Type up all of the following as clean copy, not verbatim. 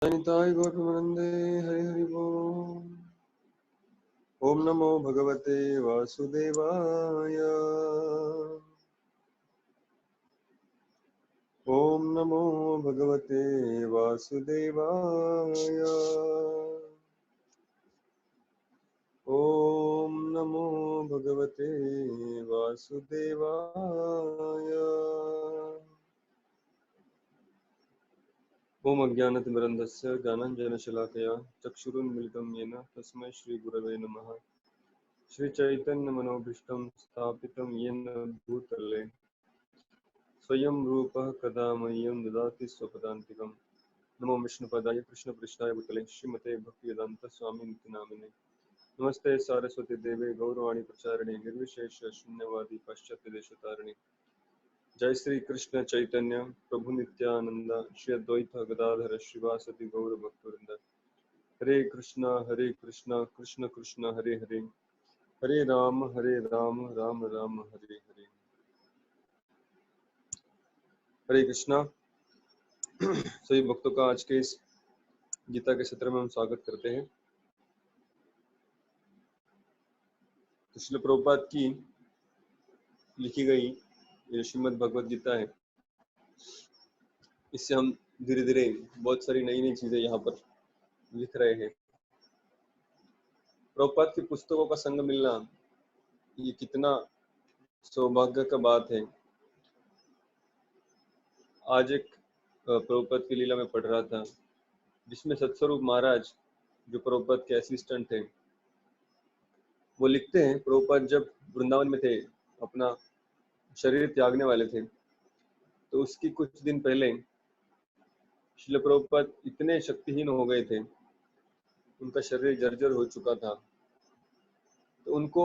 निताय गौरवंदे हरि हरि बोल। ओम नमो भगवते वासुदेवाय। ओम नमो भगवते वासुदेवाय। ओम नमो भगवते वासुदेवाय। ओम अज्ञानतिमिरन्धस्य ज्ञानाञ्जनशलाकया चक्षुरुन्मिलितं येन तस्मै श्रीगुरवे नमः। श्रीचैतन्यमनोभीष्टं स्थापितं येन भूतले स्वयं रूपः कदा मह्यं ददाति स्वपदान्तिकम्। नमो विष्णुपदाय कृष्णपृष्ठाय भूतले श्रीमते भक्तिवेदान्तस्वामिनिति नामिने। नमस्ते सारस्वती देवे गौरवाणी प्रचारिणे निर्विशेष शून्यवादी पाश्चात्यदेशतारिणे। जय श्री कृष्ण चैतन्य प्रभु नित्यानंद श्री अद्वैत गदाधर श्रीवासदि गौर भक्तवृंद। हरे कृष्णा कृष्ण कृष्ण हरे हरे, हरे राम राम राम हरे हरे। हरे कृष्णा। सभी भक्तों का आज के इस गीता के सत्र में हम स्वागत करते हैं। तो श्रील प्रभुपाद की लिखी गई ये श्रीमद् भगवद गीता है। इससे हम धीरे धीरे बहुत सारी नई नई चीजें यहाँ पर लिख रहे हैं। प्रभुपाद की पुस्तकों का संग मिलना ये कितना सौभाग्य का बात है। आज एक प्रभुपाद की लीला में पढ़ रहा था जिसमें सत्स्वरूप महाराज जो प्रभुपाद के असिस्टेंट थे वो लिखते हैं प्रभुपाद जब वृंदावन में थे, अपना शरीर त्यागने वाले थे, तो उसकी कुछ दिन पहले श्रील प्रभुपाद इतने शक्तिहीन हो गए थे, उनका शरीर जर्जर हो चुका था, तो उनको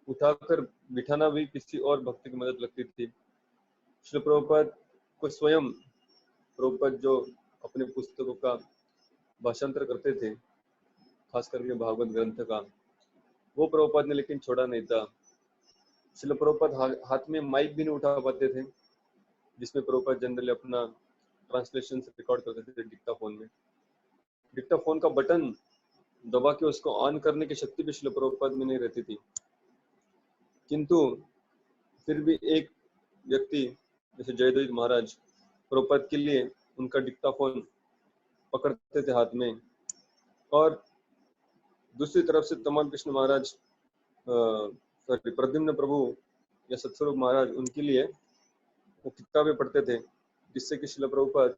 उठाकर बिठाना भी किसी और भक्त की मदद लगती थी। श्रील प्रभुपाद को स्वयं प्रभुपाद जो अपने पुस्तकों का भाषांतर करते थे, खास करके भागवत ग्रंथ का, वो प्रभुपाद ने लेकिन छोड़ा नहीं था। श्रील प्रभुपाद हाथ में माइक भी नहीं उठा पाते थे, जिसमें प्रभुपाद जनरली अपना ट्रांसलेशन रिकॉर्ड करते थे डिक्टाफोन में। डिक्टाफोन का बटन दबा के उसको ऑन करने की शक्ति भी श्रील प्रभुपाद में नहीं रहती थी, किंतु फिर भी एक व्यक्ति जैसे जयदेव महाराज प्रभुपाद के लिए उनका डिक्टाफोन पकड़ते थे हाथ में, और दूसरी तरफ से तमाल कृष्ण महाराज प्रद्युम्न प्रभु या सत्स्वरूप महाराज उनके लिए वो किताबें पढ़ते थे, जिससे कि श्रील प्रभुपाद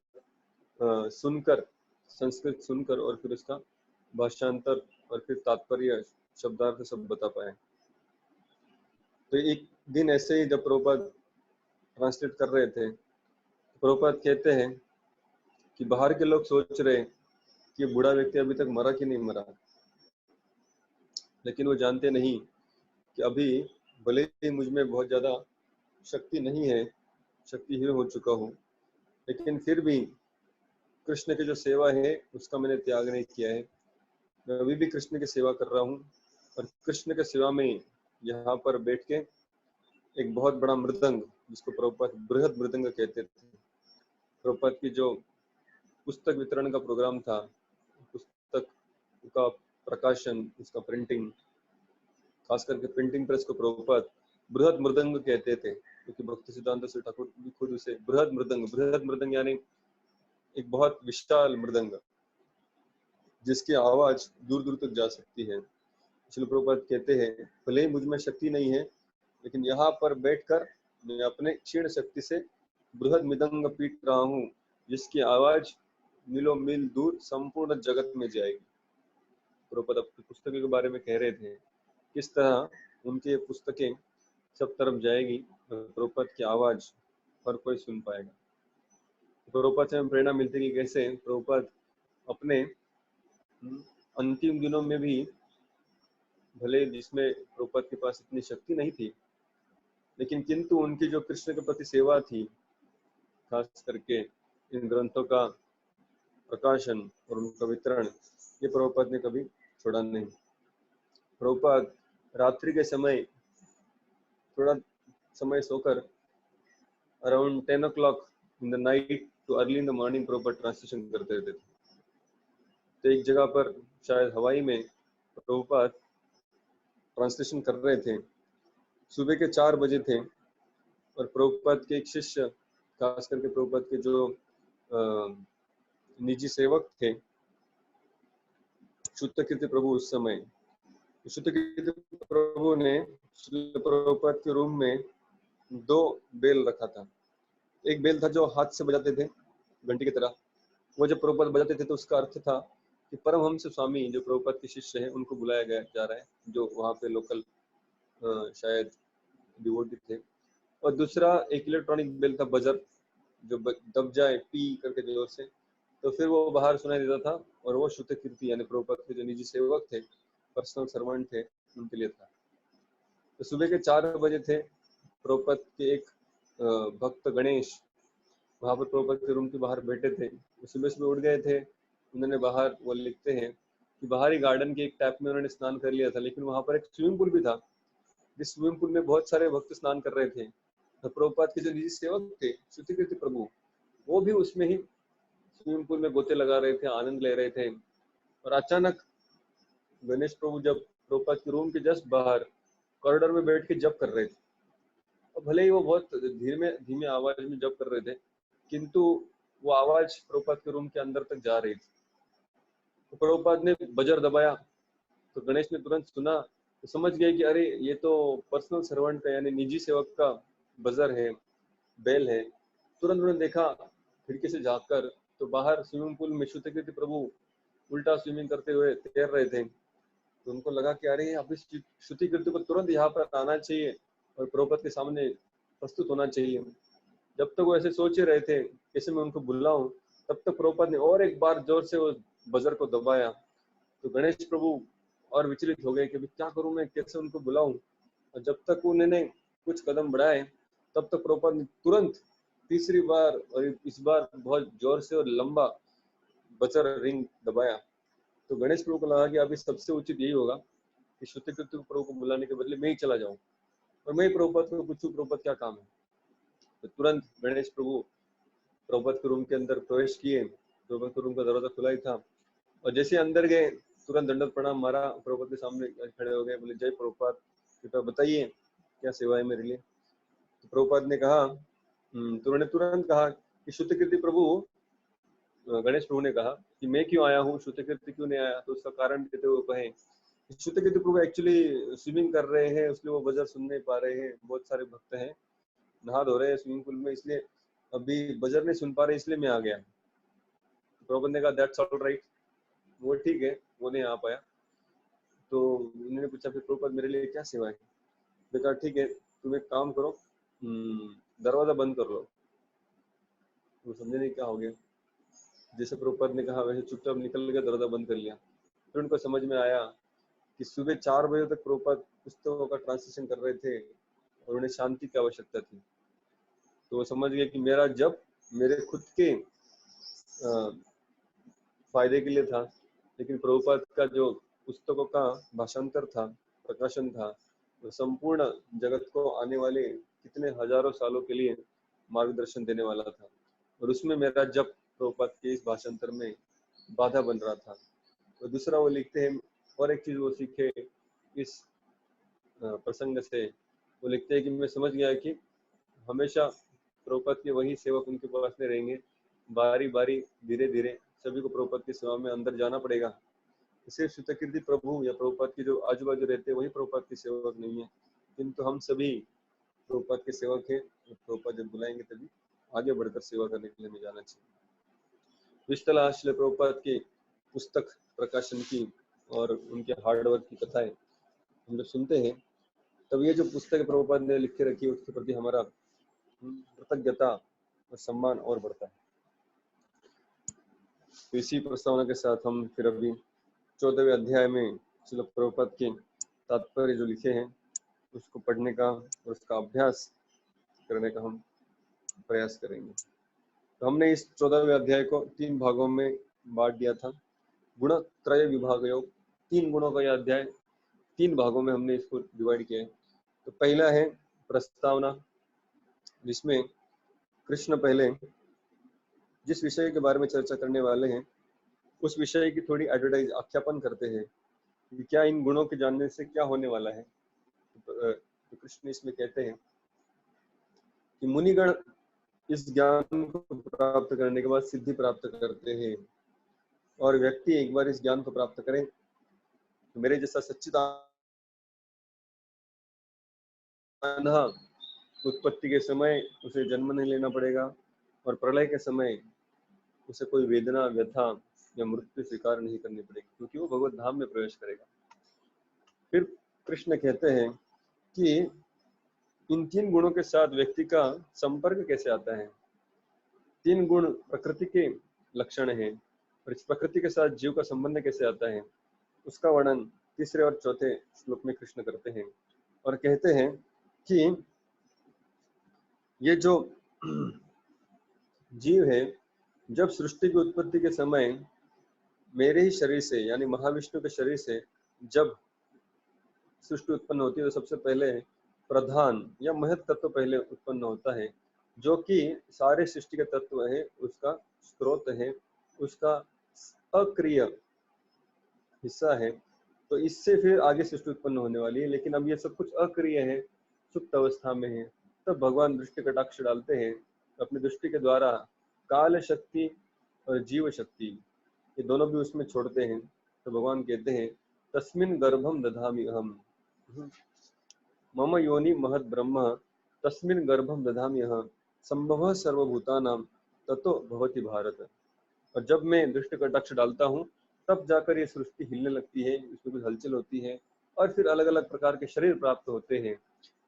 सुनकर, संस्कृत सुनकर और फिर उसका भाषांतर और फिर तात्पर्य शब्दार्थ सब बता पाए। तो एक दिन ऐसे ही जब प्रभुपाद ट्रांसलेट कर रहे थे, प्रभुपाद कहते हैं कि बाहर के लोग सोच रहे कि बूढ़ा व्यक्ति अभी तक मरा कि नहीं मरा, लेकिन वो जानते नहीं कि अभी भले ही मुझ में बहुत ज्यादा शक्ति नहीं है, शक्तिहीन हो चुका हूँ, लेकिन फिर भी कृष्ण की जो सेवा है उसका मैंने त्याग नहीं किया है। मैं अभी भी कृष्ण की सेवा कर रहा हूँ, और कृष्ण की सेवा में यहाँ पर बैठ के एक बहुत बड़ा मृदंग, जिसको प्रभुपाद बृहद मृदंग कहते थे, प्रभुपाद की जो पुस्तक वितरण का प्रोग्राम था, पुस्तक का प्रकाशन, उसका प्रिंटिंग, खास करके प्रिंटिंग प्रेस को प्रभुपाद बृहद मृदंग कहते थे, क्योंकि भक्ति सिद्धांत श्री ठाकुर भी खुद उसे बृहद मृदंग यानी एक बहुत विशाल मृदंग जिसकी आवाज दूर दूर तक जा सकती है। श्रील प्रभुपाद कहते हैं भले ही मुझ में शक्ति नहीं है, लेकिन यहाँ पर बैठकर मैं अपने क्षीण शक्ति से बृहद मृदंग पीट रहा हूँ, जिसकी आवाज मीलों मील दूर संपूर्ण जगत में जाएगी। प्रभुपाद अपनी पुस्तकों के बारे में कह रहे थे किस तरह उनकी पुस्तकें सब तरफ जाएगी, प्रभुपाद की आवाज हर कोई सुन पाएगा। प्रभुपाद से हमें प्रेरणा मिलती है कि कैसे प्रभुपाद अपने अंतिम दिनों में भी, भले जिसमें प्रभुपाद के पास इतनी शक्ति नहीं थी, लेकिन किंतु उनकी जो कृष्ण के प्रति सेवा थी, खास करके इन ग्रंथों का प्रकाशन और उनका वितरण, ये प्रभुपाद ने कभी छोड़ा नहीं। प्रभुपाद रात्रि के समय थोड़ा समय सोकर around 10 o'clock in the night too early in the morning Prabhupada translation करते रहते थे। तो एक जगह पर शायद हवाई में प्रभुपाद ट्रांसलेशन कर रहे थे। सुबह के 4 बजे थे और प्रभुपाद के एक शिष्य, खास करके प्रभुपाद के जो निजी सेवक थे, शुद्ध कीर्ति प्रभु, उस समय शुद्ध कीर्ति प्रभु ने प्रभुपाद के रूम में 2 बेल रखा था। एक बेल था जो हाथ से बजाते थे घंटी की तरह, वो जब प्रभुपाद बजाते थे तो उसका अर्थ था कि परमहंस स्वामी जो प्रभुपाद के शिष्य हैं उनको बुलाया गया जा रहा है, जो वहाँ पे लोकल शायद डिवोटी थे। और दूसरा एक इलेक्ट्रॉनिक बेल था, बजर, जो दब जाए पी करके जोर से, तो फिर वो बाहर सुनाई देता था, और वो शुद्ध कीर्ति यानी प्रभुपाद के जो निजी सेवक थे, पर्सनल सर्वेंट थे, उनके लिए था। तो सुबह के 4 बजे थे, प्रभुपाद के एक भक्त गणेश वहां पर प्रभुपाद के रूम के बाहर बैठे थे। सुबह सुबह उठ गए थे, उन्होंने बाहर, वो लिखते हैं कि बाहरी गार्डन के एक टैप में उन्होंने स्नान कर लिया था, लेकिन वहां पर एक स्विमिंग पूल भी था, जिस स्विमिंग पूल में बहुत सारे भक्त स्नान कर रहे थे। तो प्रभुपाद के जो निजी सेवक थे शुद्ध कीर्ति प्रभु, वो भी उसमें ही स्विमिंग पूल में गोते लगा रहे थे, आनंद ले रहे थे। और अचानक गणेश प्रभु जब प्रभुपाद के रूम के जस्ट बाहर कॉरिडोर में बैठ के जप कर रहे थे, और भले ही वो बहुत धीमे आवाज में जप कर रहे थे, किंतु वो आवाज प्रभुपाद के रूम के अंदर तक जा रही थी। तो प्रभुपाद ने बजर दबाया, तो गणेश ने तुरंत सुना, तो समझ गए कि अरे ये तो पर्सनल सर्वेंट का यानी निजी सेवक का बजर है, बेल है। तुरंत उन्होंने देखा खिड़की से झांक कर, तो बाहर स्विमिंग पूल में शुद्ध कीर्ति प्रभु उल्टा स्विमिंग करते हुए तैर रहे थे। तो उनको लगा कि अरे अभी श्रुति कीर्ति को तुरंत यहाँ पर आना चाहिए और प्रभुपाद के सामने प्रस्तुत होना चाहिए। जब तक वो ऐसे सोच ही रहे थे कैसे मैं उनको बुलाऊं, तब तक प्रभुपाद ने और एक बार जोर से वो बजर को दबाया। तो गणेश प्रभु और विचलित हो गए कि क्या करूं मैं, कैसे उनको बुलाऊं। और जब तक उन्होंने कुछ कदम बढ़ाए, तब तक प्रभुपाद ने तुरंत तीसरी बार, और इस बार बहुत जोर से और लंबा बजर रिंग दबाया। तो गणेश प्रभु को लगा कि अभी सबसे उचित यही होगा कि शुद्ध कीर्ति प्रभु को बुलाने के बदले मैं ही चला जाऊं और मैं ही प्रभुपाद को पूछूं प्रभुपाद क्या काम है। तो तुरंत गणेश प्रभु प्रभुपाद के रूम के अंदर प्रवेश किए। प्रभुपाद के रूम का दरवाजा खुला ही था, और जैसे अंदर गए तुरंत दंडवत प्रणाम मारा, प्रभुपाद के सामने खड़े हो गए, बोले जय प्रभुपाद, कृपया बताइए क्या सेवा है मेरे लिए। तो प्रभुपाद ने कहा, तो उन्होंने तुरंत कहा कि शुद्ध कीर्ति प्रभु, गणेश प्रभु ने कहा कि मैं क्यों आया हूँ, शुद्ध कीर्ति क्यों नहीं आया। तो उसका कारण देते हुए कहे, शुद्ध कीर्ति प्रभु एक्चुअली स्विमिंग कर रहे हैं, उसलिए वो बजर सुन नहीं पा रहे हैं। बहुत सारे भक्त हैं, नहा धो रहे हैं स्विमिंग पूल में, इसलिए अभी बजर नहीं सुन पा रहे, इसलिए मैं आ गया। प्रभुपाद ने कहा दैट्स ऑल राइट, वो ठीक है, वो नहीं आ पाया। तो उन्होंने पूछा फिर प्रभुपाद मेरे लिए क्या सेवा है। कहा ठीक है, तुम एक काम करो, दरवाजा बंद कर लो। वो समझे नहीं क्या हो गया। जैसे प्रभुपाद ने कहा वैसे चुपचाप निकल गया, दरवाजा बंद कर लिया। फिर उनको समझ में आया कि सुबह 4 बजे तक प्रभुपाद पुस्तकों का ट्रांसलेशन कर रहे थे और उन्हें शांति की आवश्यकता थी। तो वो समझ गए कि मेरा जब मेरे खुद के फायदे के लिए था, लेकिन प्रभुपाद का जो पुस्तकों का भाषांतर था, प्रकाशन था, वो संपूर्ण जगत को आने वाले कितने हजारों सालों के लिए मार्गदर्शन देने वाला था, और उसमें मेरा जब प्रभुपाद के इस भाषांतर में बाधा बन रहा था। तो दूसरा वो लिखते हैं, और एक चीज वो सीखे इस प्रसंग से, वो लिखते हैं कि मैं समझ गया कि हमेशा प्रभुपाद के वही सेवक उनके पास में रहेंगे, बारी बारी धीरे धीरे सभी को प्रभुपाद की सेवा में अंदर जाना पड़ेगा। सिर्फ शुद्ध कीर्ति प्रभु या प्रभुपाद के जो आजू बाजू रहते हैं वही प्रभुपाद के सेवक नहीं है, किंतु हम सभी प्रभुपाद के सेवक है। प्रभुपाद जब बुलाएंगे तभी आगे बढ़कर सेवा करने के लिए हमें जाना चाहिए। इस तरह श्रील प्रभुपाद की पुस्तक प्रकाशन की और उनके हार्डवर्क की कथाएं हम जब सुनते हैं, तब ये जो पुस्तक प्रभुपाद ने लिख के रखी है उसके प्रति हमारा कृतज्ञता और सम्मान और बढ़ता है। तो इसी प्रस्तावना के साथ हम फिर अभी 14वें अध्याय में श्रील प्रभुपाद के तात्पर्य जो लिखे हैं उसको पढ़ने का और उसका अभ्यास करने का हम प्रयास करेंगे। तो हमने इस 14वें अध्याय को 3 भागों में बांट दिया था। गुणत्रय विभाग योग, 3 गुणों का यह अध्याय 3 भागों में हमने इसको डिवाइड किया है। तो पहला है प्रस्तावना, जिसमें कृष्ण पहले जिस विषय के बारे में चर्चा करने वाले हैं उस विषय की थोड़ी एडवर्टाइज आख्यापन करते हैं कि क्या इन गुणों के जानने से क्या होने वाला है। तो कृष्ण इसमें कहते हैं कि मुनिगण इस ज्ञान को प्राप्त करने के बाद सिद्धि प्राप्त करते हैं, और व्यक्ति एक बार इस ज्ञान को प्राप्त करे तो मेरे जैसा सच्चिदानंद उत्पत्ति के समय उसे जन्म नहीं लेना पड़ेगा, और प्रलय के समय उसे कोई वेदना, व्यथा या मृत्यु स्वीकार नहीं करनी पड़ेगी, क्योंकि वो भगवत धाम में प्रवेश करेगा। फिर कृष्ण कहते हैं कि इन 3 गुणों के साथ व्यक्ति का संपर्क कैसे आता है। 3 गुण प्रकृति के लक्षण हैं, और इस प्रकृति के साथ जीव का संबंध कैसे आता है, उसका वर्णन तीसरे और चौथे श्लोक में कृष्ण करते हैं, और कहते हैं कि ये जो जीव है, जब सृष्टि की उत्पत्ति के समय मेरे ही शरीर से यानी महाविष्णु के शरीर से जब सृष्टि उत्पन्न होती है तो सबसे पहले प्रधान या महत तत्व पहले उत्पन्न होता है, जो कि सारे सृष्टि के तत्व है, उसका स्रोत है, उसका अक्रिय हिस्सा है। तो इससे फिर आगे सृष्टि उत्पन्न होने वाली है, लेकिन अब ये सब कुछ अक्रिय है, सुप्त अवस्था में है। तब भगवान दृष्टि कटाक्ष डालते हैं, अपनी दृष्टि के द्वारा काल शक्ति और जीव शक्ति ये दोनों भी उसमें छोड़ते हैं। तो भगवान कहते हैं तस्मिन् गर्भम दधामि अहम मम योनि महद ब्रह्म तस्मिन् गर्भम दधामि अहम संभव सर्वभूतानां ततो भवति भारत। और जब मैं दृष्टि कटाक्ष डालता हूँ तब जाकर ये सृष्टि हिलने लगती है, इसमें कुछ हलचल होती है, और फिर अलग अलग प्रकार के शरीर प्राप्त होते हैं।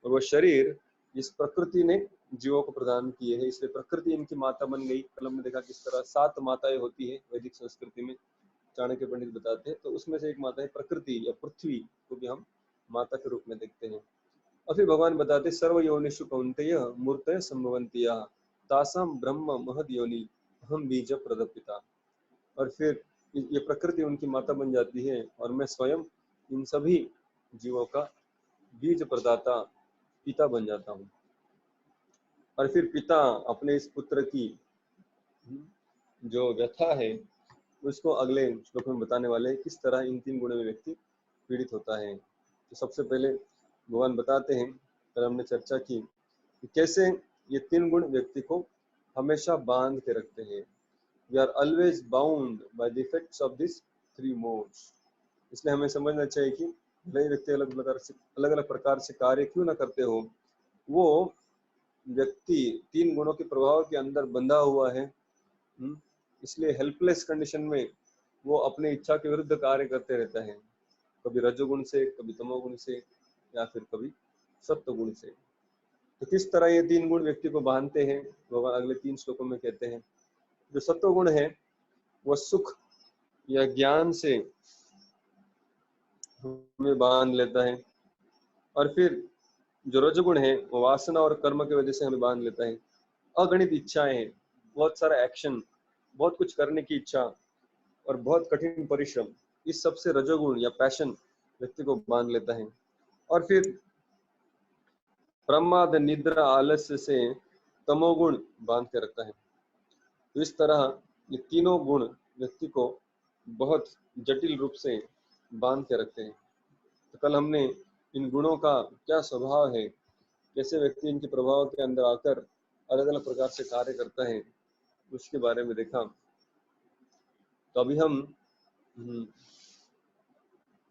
और वो शरीर इस प्रकृति ने जीवों को प्रदान किए हैं, इसलिए प्रकृति इनकी माता बन गई। कल हमने देखा किस तरह 7 माताएं होती है वैदिक संस्कृति में, चाणक्य पंडित बताते हैं। तो उसमें से एक माता है प्रकृति या पृथ्वी, को भी हम माता के रूप में देखते हैं। और फिर भगवान बताते सर्व योनिषु कौन्तेय मूर्तय संभवन्ति तासाम ब्रह्म महद योनि हम बीज प्रदपिता। और फिर ये प्रकृति उनकी माता बन जाती है, और मैं स्वयं इन सभी जीवों का बीज प्रदाता पिता बन जाता हूँ। और फिर पिता अपने इस पुत्र की जो व्यथा है उसको अगले श्लोक में बताने वाले हैं, किस तरह इन 3 गुणों में व्यक्ति पीड़ित होता है। तो सबसे पहले भगवान बताते हैं, कल हमने चर्चा की कि कैसे ये 3 गुण व्यक्ति को हमेशा बांध के रखते हैं। We are always bound by the effects of these 3 modes। इसलिए हमें समझना चाहिए कि भले व्यक्ति अलग अलग प्रकार से कार्य क्यों ना करते हो, वो व्यक्ति 3 गुणों के प्रभाव के अंदर बंधा हुआ है। इसलिए हेल्पलेस कंडीशन में वो अपने इच्छा के विरुद्ध कार्य करते रहता है, कभी रजोगुण से, कभी तमोगुण से, या फिर कभी सत्वगुण से। तो किस तरह ये 3 गुण व्यक्ति को बांधते हैं, भगवान अगले 3 श्लोकों में कहते हैं। जो सत्वगुण है वह सुख या ज्ञान से हमें बांध लेता है, और फिर जो रजोगुण है वो वासना और कर्म की वजह से हमें बांध लेता है। अगणित इच्छाएं, बहुत सारा एक्शन, बहुत कुछ करने की इच्छा और बहुत कठिन परिश्रम, इस सब से रजोगुण या पैशन व्यक्ति को बांध लेता है। और फिर प्रमाद, निद्रा, आलस्य से तमोगुण बांध के रखता है। तो इस तरह ये तीनों गुण व्यक्ति को बहुत जटिल रूप से बांध के रखते हैं। तो कल हमने इन गुणों का क्या स्वभाव है, कैसे व्यक्ति इनके प्रभाव के अंदर आकर अलग अलग प्रकार से कार्य करता है, उसके बारे में देखा। तो अभी हम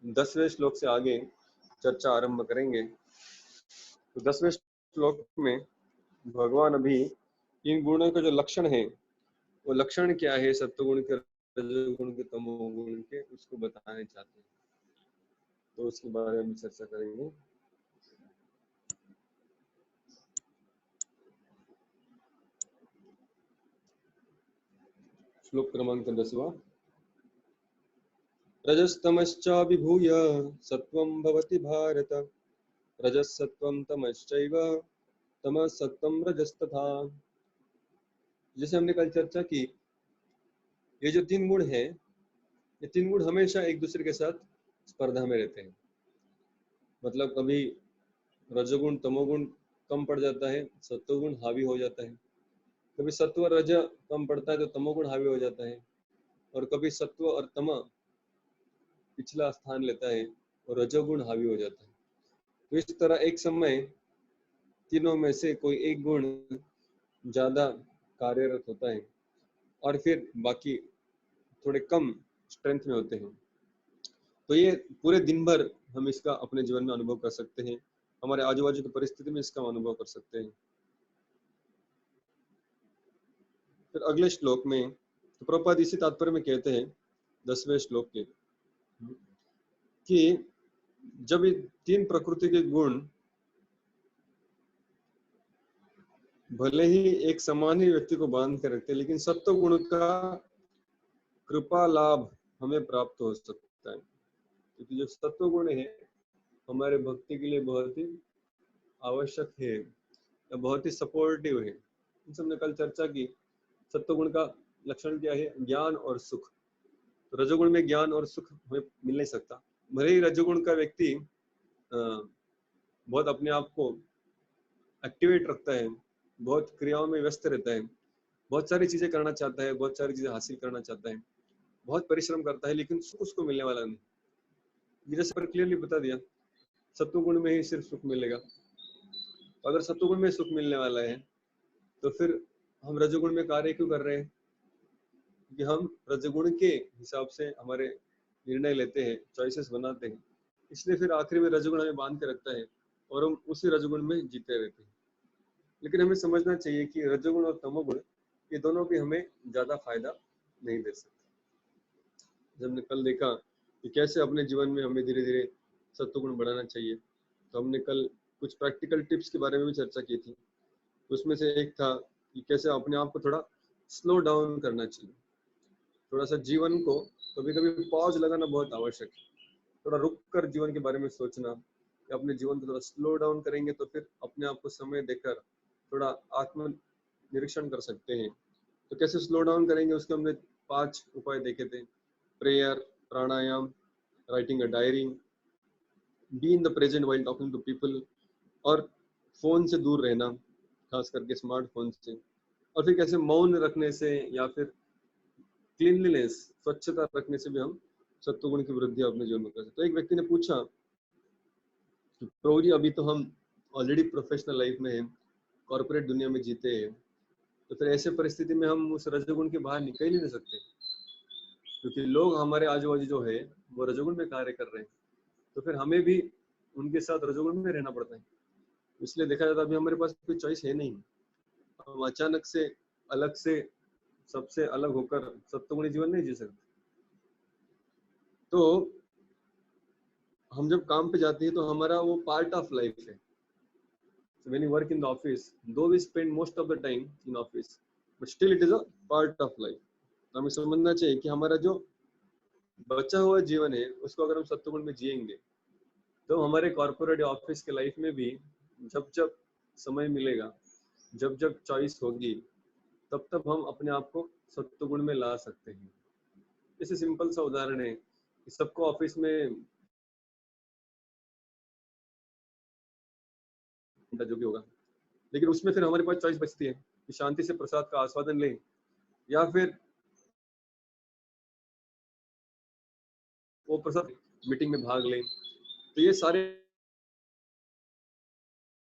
10वें श्लोक से आगे चर्चा आरंभ करेंगे। तो 10वें श्लोक में भगवान अभी इन गुणों के जो लक्षण है, वो लक्षण क्या है सत्वगुण के, रजोगुण के, तमोगुण के, उसको बताने चाहते हैं। तो उसके बारे में चर्चा करेंगे। श्लोक क्रमांक 10वां। रजस्तमश्च विभूय सत्वं भवति भारत रजसत्वं तमश्चैव तमसत्वं रजस्तथा। जैसे हमने कल चर्चा की, ये जो 3 गुण है, ये 3 गुण हमेशा एक दूसरे के साथ स्पर्धा में रहते हैं। मतलब कभी रजोगुण तमोगुण कम पड़ जाता है, सत्वगुण हावी हो जाता है। कभी सत्व रज कम पड़ता है तो तमोगुण हावी हो जाता है। और कभी सत्व और तम पिछला स्थान लेता है और रजोगुण हावी हो जाता है। तो इस तरह एक समय तीनों में से कोई एक गुण ज्यादा कार्यरत होता है और फिर बाकी थोड़े कम स्ट्रेंथ में होते हैं। तो ये पूरे दिन भर हम इसका अपने जीवन में अनुभव कर सकते हैं, हमारे आजू बाजू की परिस्थिति में इसका अनुभव कर सकते हैं। फिर अगले श्लोक में तो प्रभुपाद इसी तात्पर्य में कहते हैं 10वें श्लोक के कि जब ये तीन प्रकृति के गुण भले ही एक समान ही व्यक्ति को बांध कर रखते हैं, लेकिन सत्व गुण का कृपा लाभ हमें प्राप्त हो सकता है, क्योंकि जो सत्व गुण है हमारे भक्ति के लिए बहुत ही आवश्यक है या बहुत ही सपोर्टिव है। इन सब ने कल चर्चा की। सत्व गुण का लक्षण क्या है? ज्ञान और सुख। तो रजोगुण में ज्ञान और सुख हमें मिल नहीं सकता। भले ही रजोगुण का व्यक्ति बहुत अपने आप को एक्टिवेट रखता है, बहुत क्रियाओं में व्यस्त रहता है, बहुत सारी चीजें करना चाहता है, बहुत सारी चीजें हासिल करना चाहता है, बहुत परिश्रम करता है, लेकिन सुख उसको मिलने वाला नहीं। जैसे पर क्लियरली बता दिया, सत्वगुण में ही सिर्फ सुख मिलेगा। तो अगर सत्वगुण में सुख मिलने वाला है तो फिर हम रजोगुण में कार्य क्यों कर रहे हैं? कि हम रजोगुण के हिसाब से हमारे निर्णय लेते हैं, चॉइसेस बनाते हैं, इसलिए फिर आखिर में रजोगुण हमें बांध के रखता है और हम उसी रजोगुण में जीते रहते हैं। लेकिन हमें समझना चाहिए कि रजोगुण और तमोगुण ये दोनों भी हमें ज्यादा फायदा नहीं दे सकते। जब हमने कल देखा कि कैसे अपने जीवन में हमें धीरे धीरे सत्वगुण बढ़ाना चाहिए, तो हमने कल कुछ प्रैक्टिकल टिप्स के बारे में भी चर्चा की थी। उसमें से एक था कि कैसे अपने आप को थोड़ा स्लो डाउन करना चाहिए। थोड़ा सा जीवन को कभी कभी पॉज लगाना बहुत आवश्यक है। थोड़ा रुक कर जीवन के बारे में सोचना, या अपने जीवन को थोड़ा स्लो डाउन करेंगे तो फिर अपने आप को समय देकर थोड़ा आत्म निरीक्षण कर सकते हैं। तो कैसे स्लो डाउन करेंगे उसके हमने 5 उपाय देखे थे। Prayer, pranayama, writing a diary, be in the present while talking to people, और फोन से दूर रहना, खास करके स्मार्टफोन से, और फिर कैसे मौन रखने से या फिर क्लीनलीनेस, स्वच्छता रखने से भी हम सत्वगुण की वृद्धि अपने जीवन में कर सकते। तो एक व्यक्ति ने पूछा कि प्रभु जी, अभी तो हम ऑलरेडी प्रोफेशनल लाइफ में हैं, कॉर्पोरेट दुनिया में जीते हैं, तो फिर ऐसे परिस्थिति में हम उस रजोगुण के बाहर निकल ही नहीं सकते, क्योंकि लोग हमारे आजू बाजू जो है वो रजोगुण में कार्य कर रहे हैं, तो फिर हमें भी उनके साथ रजोगुण में रहना पड़ता है। इसलिए देखा जाता है अभी हमारे पास कोई चॉइस है नहीं। हम अचानक से अलग से सबसे अलग होकर सत्वगुणी जीवन नहीं जी सकते। तो हम जब काम पे जाते हैं तो हमारा वो पार्ट ऑफ लाइफ है। So when you work in the office, though we spend most of the time in office, but still it is a part of life. तो हमें समझना चाहिए कि हमारा जो बचा हुआ जीवन है उसको अगर हम सत्वगुण में जिएंगे तो हमारे कॉर्पोरेट ऑफिस के लाइफ में भी जब जब समय मिलेगा, जब जब चॉइस होगी, तब तब हम अपने आप को सत्वगुण में ला सकते हैं। जैसे सिंपल सा उदाहरण है कि सबको ऑफिस में जो भी होगा, लेकिन उसमें फिर हमारे पास चॉइस बचती है कि शांति से प्रसाद का आस्वादन लें या फिर वो प्रसाद मीटिंग में भाग लें। तो ये सारे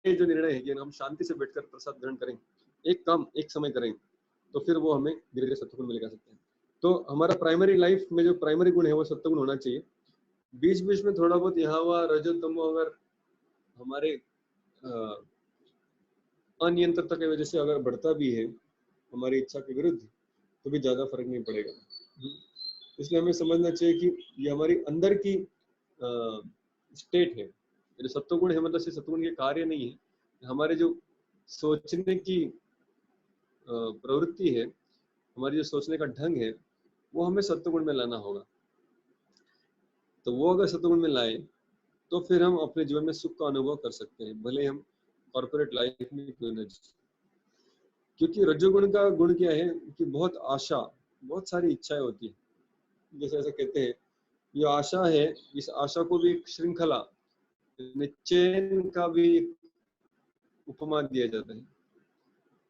जो निर्णय है कि हम शांति से बैठकर प्रसाद ग्रहण करें, एक काम एक समय करें, तो फिर वो हमें धीरे धीरे सत्वगुण में लेकर सकते हैं। तो हमारा प्राइमरी लाइफ में जो प्राइमरी गुण है वो सत्वगुण होना चाहिए। बीच बीच में थोड़ा बहुत यहाँ हुआ रजो तमो अगर हमारे अनियंत्रितता की वजह से अगर बढ़ता भी है हमारी इच्छा के विरुद्ध, तो भी ज्यादा फर्क नहीं पड़ेगा। इसलिए हमें समझना चाहिए कि ये हमारी अंदर की स्टेट है। जो सत्वगुण है मतलब सिर्फ सत्वगुण के कार्य नहीं है, हमारे जो सोचने की प्रवृत्ति है, हमारी जो सोचने का ढंग है, वो हमें सत्वगुण में लाना होगा। तो वो अगर सत्वगुण में लाए तो फिर हम अपने जीवन में सुख का अनुभव कर सकते हैं, भले हम कॉर्पोरेट लाइफ में क्यों न जिए। क्योंकि रजोगुण का गुण क्या है कि बहुत आशा, बहुत सारी इच्छाएं होती है। जैसे ऐसा कहते हैं ये आशा है, इस आशा को भी एक श्रृंखला, चेन का भी उपमा दिया जाता है।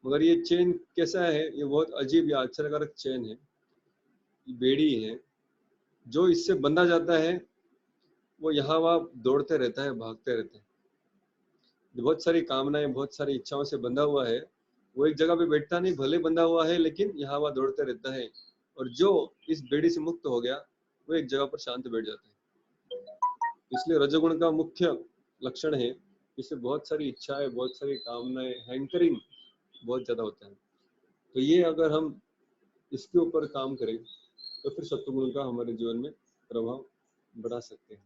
मगर ये चेन कैसा है? ये बहुत अजीब या आश्चर्यकारक चेन है। बेड़ी है, जो इससे बंधा जाता है वो यहाँ वहाँ दौड़ते रहता है, भागते रहता है। बहुत सारी कामनाएं, बहुत सारी इच्छाओं से बंधा हुआ है, वो एक जगह पे बैठता नहीं, भले बंधा हुआ है लेकिन यहाँ वहाँ दौड़ते रहता है। और जो इस बेड़ी से मुक्त हो गया वो एक जगह पर शांत बैठ जाता है। इसलिए रजोगुण का मुख्य लक्षण है, इससे बहुत सारी इच्छाएं, बहुत सारी कामनाएं, हैंकरिंग बहुत ज्यादा होता है। तो ये अगर हम इसके ऊपर काम करें तो फिर सत्वगुण का हमारे जीवन में प्रभाव बढ़ा सकते हैं।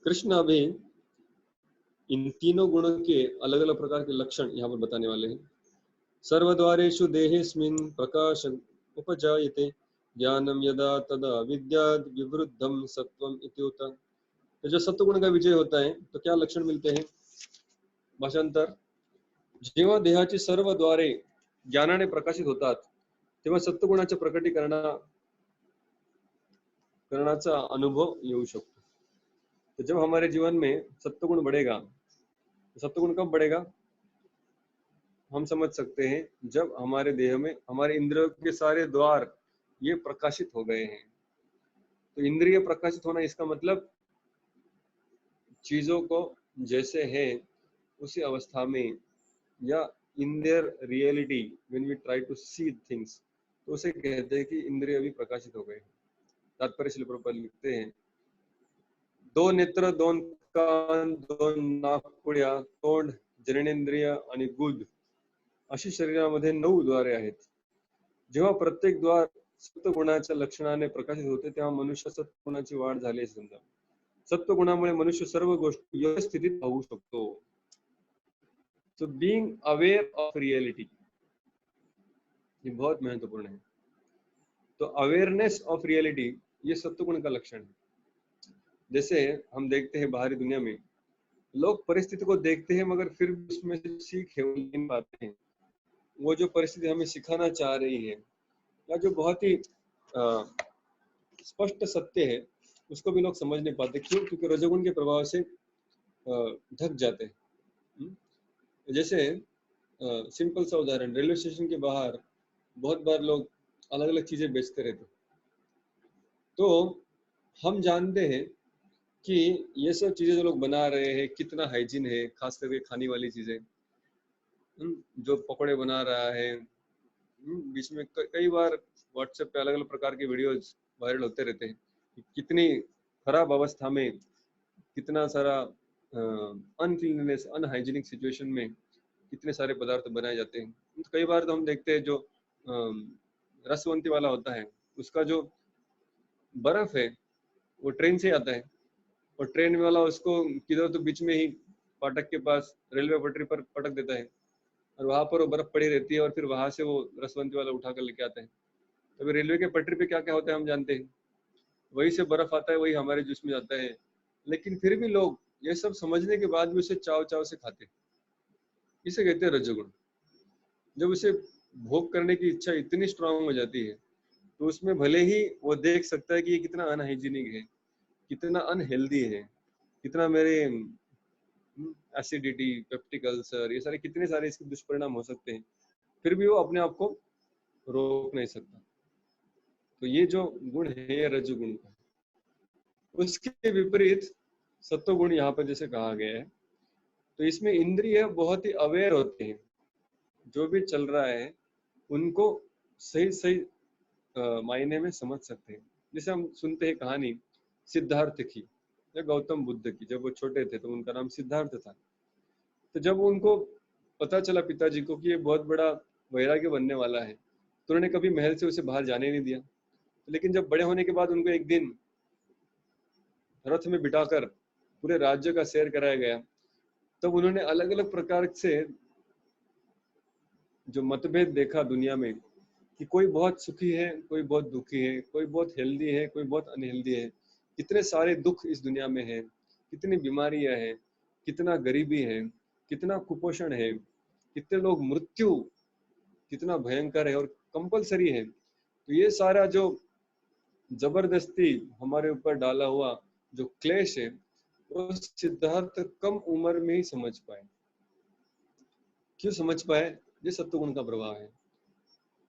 कृष्ण अभी इन तीनों गुणों के अलग अलग प्रकार के लक्षण यहाँ पर बताने वाले हैं। सर्वद्वारेषु देहेस्मिन् प्रकाशम् उपजायते ज्ञानम यदा तदा विद्याद् विवृद्धम सत्वम इत्युत। तो जो सत्वगुण का विजय होता है तो क्या लक्षण मिलते हैं? भाषांतर, जेव्हा देहाची सर्व द्वारे ज्ञानाने प्रकाशित होतात तेव्हा सत्वगुणाच्या करण्याचा अनुभव येऊ शकतो। तो जब हमारे जीवन में सत्वगुण बढ़ेगा, तो सत्वगुण कब बढ़ेगा? हम समझ सकते हैं जब हमारे देह में हमारे इंद्रियों के सारे द्वार ये प्रकाशित हो गए हैं। तो इंद्रिय प्रकाशित होना इसका मतलब चीजों को जैसे है उसी अवस्था में, या in their reality when we try to see things, तो उसे कहते हैं कि इंद्रिय भी प्रकाशित हो गए। तात्पर्य श्रील प्रभुपाद लिखते हैं, दो नेत्र, दोन कान, दोन नाकपुड्या, तोंड, जननेंद्रिय आणि गुद अशी शरीरामध्ये 9 द्वारे आहेत। जेव्हा प्रत्येक द्वार सत्वगुणाच्या लक्षणाने प्रकाशित होते तेव्हा मनुष्य सत्वगुणाची वाढ झाली असे समजा। सत्वगुणामुळे मनुष्य सर्व गोष्टी योग्य स्थितीत पाहू शकतो। So being aware of reality, ये बहुत महत्वपूर्ण है। तो अवेयरनेस ऑफ रियलिटी ये सत्वगुण का लक्षण है। जैसे हम देखते हैं बाहरी दुनिया में लोग परिस्थिति को देखते हैं मगर फिर उसमें से सीख नहीं पाते हैं। वो जो परिस्थिति हमें सिखाना चाह रही है या जो बहुत ही स्पष्ट सत्य है उसको भी लोग समझ नहीं पाते। क्यों? क्योंकि रजोगुण के प्रभाव से ढक जाते हैं। जैसे सिंपल सा उदाहरण, रेलवे स्टेशन के बाहर बहुत बार लोग अलग अलग चीजें बेचते रहते, तो हम जानते हैं कि ये सब चीजें जो लोग बना रहे हैं कितना हाइजीन है, खास करके खाने वाली चीजें। जो पकौड़े बना रहा है, बीच में कई बार व्हाट्सएप पे अलग अलग प्रकार के वीडियोस वायरल होते रहते हैं, कितनी खराब अवस्था में, कितना सारा अनक्लीननेस, अनहाइजीनिक सिचुएशन में कितने सारे पदार्थ बनाए जाते हैं। तो कई बार तो हम देखते हैं जो रसवंती वाला होता है उसका जो बर्फ है वो ट्रेन से आता है, और ट्रेन वाला उसको किधर तो बीच में ही फाटक के पास रेलवे पटरी पर पटक देता है, और वहां पर वो बर्फ पड़ी रहती है, और फिर वहां से वो रसवंती वाला उठा कर लेके आता है। तो रेलवे के पटरी पे क्या क्या होता है हम जानते हैं, वही से बर्फ आता है, वही हमारे जूस में जाता है। लेकिन फिर भी लोग ये सब समझने के बाद भी उसे चाव चाव से खाते। इसे कहते हैं रजोगुण। जब उसे भोग करने की इच्छा इतनी स्ट्रांग हो जाती है तो उसमें भले ही वो देख सकता है कि ये कितना अनहाइजीनिक है, कितना अनहेल्दी है, कितना मेरे एसिडिटी, पेप्टिक अल्सर, ये सारे कितने सारे इसके दुष्परिणाम हो सकते हैं, फिर भी वो अपने आप को रोक नहीं सकता। तो ये जो गुण है रजोगुण का, उसके विपरीत सत्वगुण यहाँ पर जैसे कहा गया है, तो इसमें इंद्रिय बहुत ही अवेयर होते हैं, जो भी चल रहा है उनको सही सही मायने में समझ सकते हैं। जैसे हम सुनते हैं कहानी सिद्धार्थ की या गौतम बुद्ध की, जब वो छोटे थे तो उनका नाम सिद्धार्थ था। तो जब उनको पता चला पिताजी को कि ये बहुत बड़ा वैराग्य बनने वाला है, तो उन्होंने कभी महल से उसे बाहर जाने नहीं दिया। लेकिन जब बड़े होने के बाद उनको एक दिन रथ में बिठाकर पूरे राज्य का सैर कराया गया, तब उन्होंने अलग अलग प्रकार से जो मतभेद देखा दुनिया में, कि कोई बहुत सुखी है, कोई बहुत दुखी है, कोई बहुत हेल्दी है, कोई बहुत अनहेल्दी है, कितने सारे दुख इस दुनिया में है, कितनी बीमारियां हैं, कितना गरीबी है, कितना कुपोषण है, कितने लोग मृत्यु कितना भयंकर है और कंपलसरी है। तो ये सारा जो जबरदस्ती हमारे ऊपर डाला हुआ जो क्लेश है, वो सिद्धार्थ कम उम्र में ही समझ पाए। क्यों समझ पाए? ये सत्वगुण का प्रभाव है।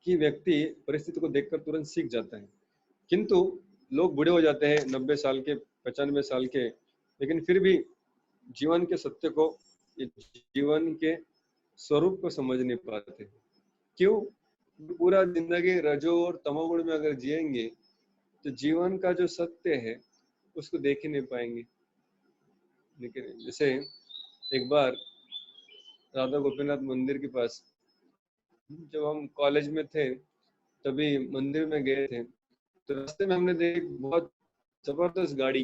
कि व्यक्ति परिस्थिति को देखकर तुरंत सीख जाता है, किंतु लोग बूढ़े हो जाते हैं 90 साल के, 95 साल के, लेकिन फिर भी जीवन के सत्य को, जीवन के स्वरूप को समझ नहीं पाते। क्यों? पूरा जिंदगी रजो और तमोगुण में अगर जिएंगे तो जीवन का जो सत्य है उसको देख ही नहीं पाएंगे। लेकिन जैसे एक बार राधा गोपीनाथ मंदिर के पास जब हम कॉलेज में थे तभी मंदिर में गए थे, तो रास्ते में हमने देख बहुत जबरदस्त गाड़ी,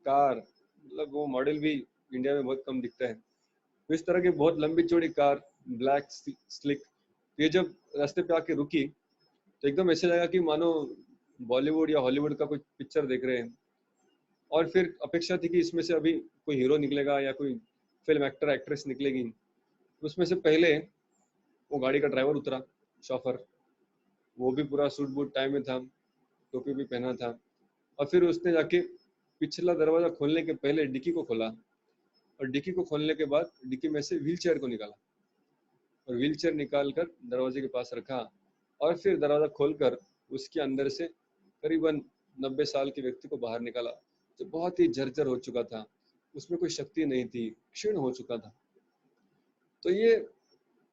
कार, मतलब वो मॉडल भी इंडिया में बहुत कम दिखता है। तो इस तरह की बहुत लंबी चौड़ी कार, ब्लैक स्लिक, ये जब रास्ते पे आके रुकी तो एकदम ऐसे लगा कि मानो बॉलीवुड या हॉलीवुड का कुछ पिक्चर देख रहे हैं। और फिर अपेक्षा थी कि इसमें से अभी कोई हीरो निकलेगा या कोई फिल्म एक्टर एक्ट्रेस निकलेगी। उसमें से पहले वो गाड़ी का ड्राइवर उतरा, शॉफर, वो भी पूरा सूट बूट टाइम में था, टोपी भी पहना था। और फिर उसने जाके पिछला दरवाजा खोलने के पहले डिक्की को खोला, और डिक्की को खोलने के बाद डिक्की में से व्हील चेयर को निकाला, और व्हील चेयर निकाल कर दरवाजे के पास रखा, और फिर दरवाजा खोलकर उसके अंदर से करीबन 90 साल के व्यक्ति को बाहर निकाला, जो बहुत ही जर्जर हो चुका था, उसमें कोई शक्ति नहीं थी, क्षीण हो चुका था। तो ये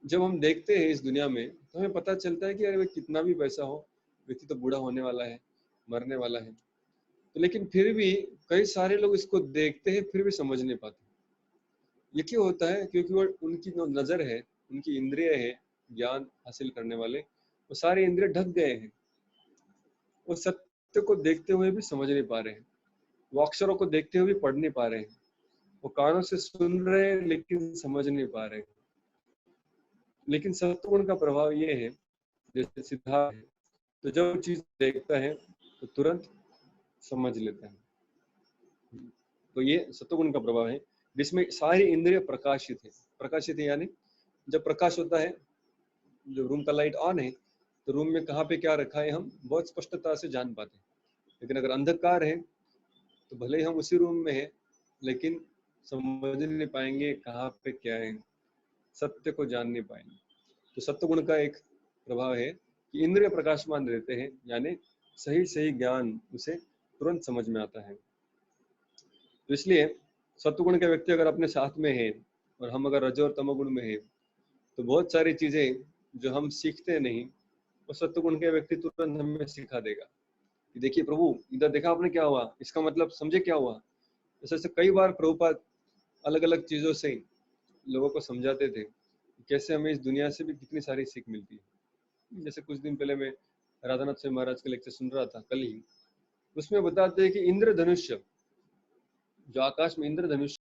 जब हम देखते हैं इस दुनिया में तो हमें पता चलता है कि अरे कितना भी पैसा हो, व्यक्ति तो बूढ़ा होने वाला है, मरने वाला है। तो लेकिन फिर भी कई सारे लोग इसको देखते हैं फिर भी समझ नहीं पाते। ये क्यों होता है? क्योंकि वो उनकी जो नजर है, उनकी इंद्रिय है ज्ञान हासिल करने वाले, वो सारे इंद्रिय ढक गए हैं। वो सत्य को देखते हुए भी समझ नहीं पा रहे हैं, वो अक्षरों को देखते हुए भी पढ़ नहीं पा रहे हैं, वो कानों से सुन रहे हैं लेकिन समझ नहीं पा रहे। लेकिन सत्वगुण का प्रभाव ये है, जैसे सिद्धार्थ है, तो जब चीज देखता है तो तुरंत समझ लेता है। तो ये सत्वगुण का प्रभाव है, जिसमें सारी इंद्रिय प्रकाशित है। प्रकाशित है यानी जब प्रकाश होता है, जब रूम का लाइट ऑन है तो रूम में कहाँ पे क्या रखा है हम बहुत स्पष्टता से जान पाते हैं। लेकिन अगर अंधकार है तो भले ही हम उसी रूम में हैं लेकिन समझ नहीं पाएंगे कहाँ पे क्या है, सत्य को जान नहीं पाएंगे। तो सत्वगुण का एक प्रभाव है कि इंद्रिय प्रकाशमान रहते हैं, यानी सही सही ज्ञान उसे तुरंत समझ में आता है। तो इसलिए सत्वगुण के व्यक्ति अगर अपने साथ में है और हम अगर रजो और तमोगुण में है तो बहुत सारी चीजें जो हम सीखते नहीं वो सत्वगुण के व्यक्ति तुरंत हमें सिखा देगा कि देखिए प्रभु इधर देखा आपने क्या हुआ, इसका मतलब समझे क्या हुआ। ऐसे कई बार प्रभुपाद अलग अलग चीजों से लोगों को समझाते थे कैसे हमें इस दुनिया से भी कितनी सारी सीख मिलती है। जैसे कुछ दिन पहले मैं राधानाथ स्वामी महाराज का लेक्चर सुन रहा था कल ही, उसमें बताते हैं कि इंद्रधनुष्य, जो आकाश में इंद्रधनुष